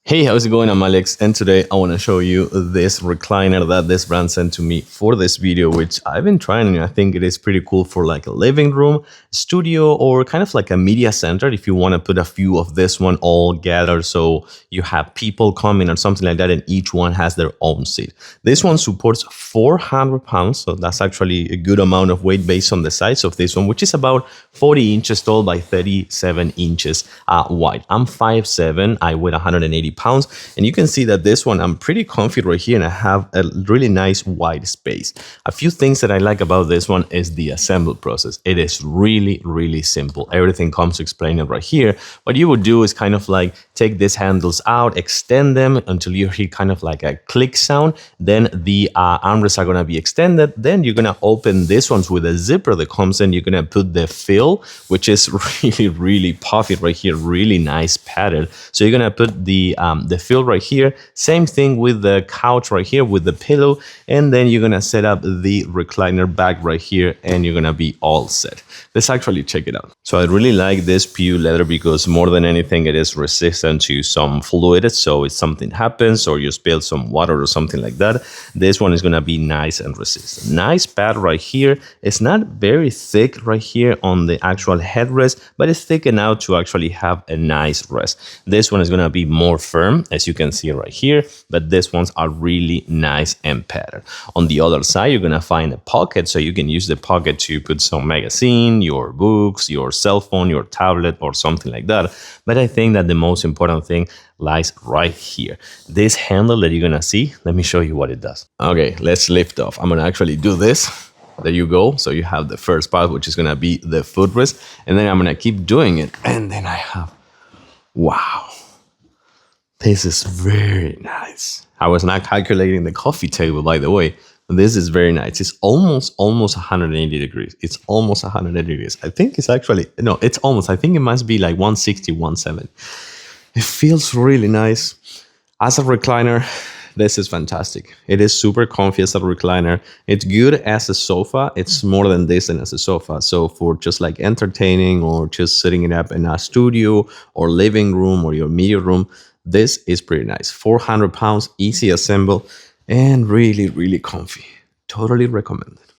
Hey, how's it going? I'm Alex, and today I want to show you this recliner that this brand sent to me for this video, which I've been trying, and I think it is pretty cool for like a living room, studio, or kind of like a media center if you want to put a few of this one all gathered so you have people coming or something like that, and each one has their own seat. This one supports 400 pounds, so that's actually a good amount of weight based on the size of this one, which is about 40 inches tall by 37 inches wide. I'm 5'7", I weigh 180 pounds, and you can see that this one I'm pretty comfy right here, and I have a really nice wide space. A few things that I like about this one is the assembly process. It is really simple. Everything comes explained right here. What you would do is kind of like take these handles out, extend them until you hear kind of like a click sound. Then the armrests are going to be extended. Then you're going to open these ones with a zipper that comes in. You're going to put the fill, which is really puffy right here, really nice padded. So you're going to put the fill right here. Same thing with the couch right here with the pillow, and then you're gonna set up the recliner back right here, and you're gonna be all set. Let's actually check it out. So I really like this PU leather because more than anything, it is resistant to some fluid. So if something happens or you spill some water or something like that, this one is gonna be nice and resistant. Nice pad right here. It's not very thick right here on the actual headrest, but it's thick enough to actually have a nice rest. This one is gonna be more firm, as you can see right here, but these ones are really nice and padded. On the other side, you're gonna find a pocket, so you can use the pocket to put some magazine, your books, your cell phone, your tablet, or something like that. But I think that the most important thing lies right here. This handle that you're gonna see, let me show you what it does. Okay, let's lift off. I'm gonna actually do this. There you go. So you have the first part, which is gonna be the footrest, and then I'm gonna keep doing it, and then I have, wow. This is very nice. I was not calculating the coffee table, by the way. This is very nice. It's almost 180 degrees. It's almost 180 degrees. I think it's actually, no, it's almost. I think it must be like 160, 170. It feels really nice. As a recliner, this is fantastic. It is super comfy as a recliner. It's good as a sofa. It's more than this than as a sofa. So for just like entertaining or just sitting it up in a studio or living room or your media room, this is pretty nice. 400 pounds, easy assemble, and really comfy. Totally recommend it.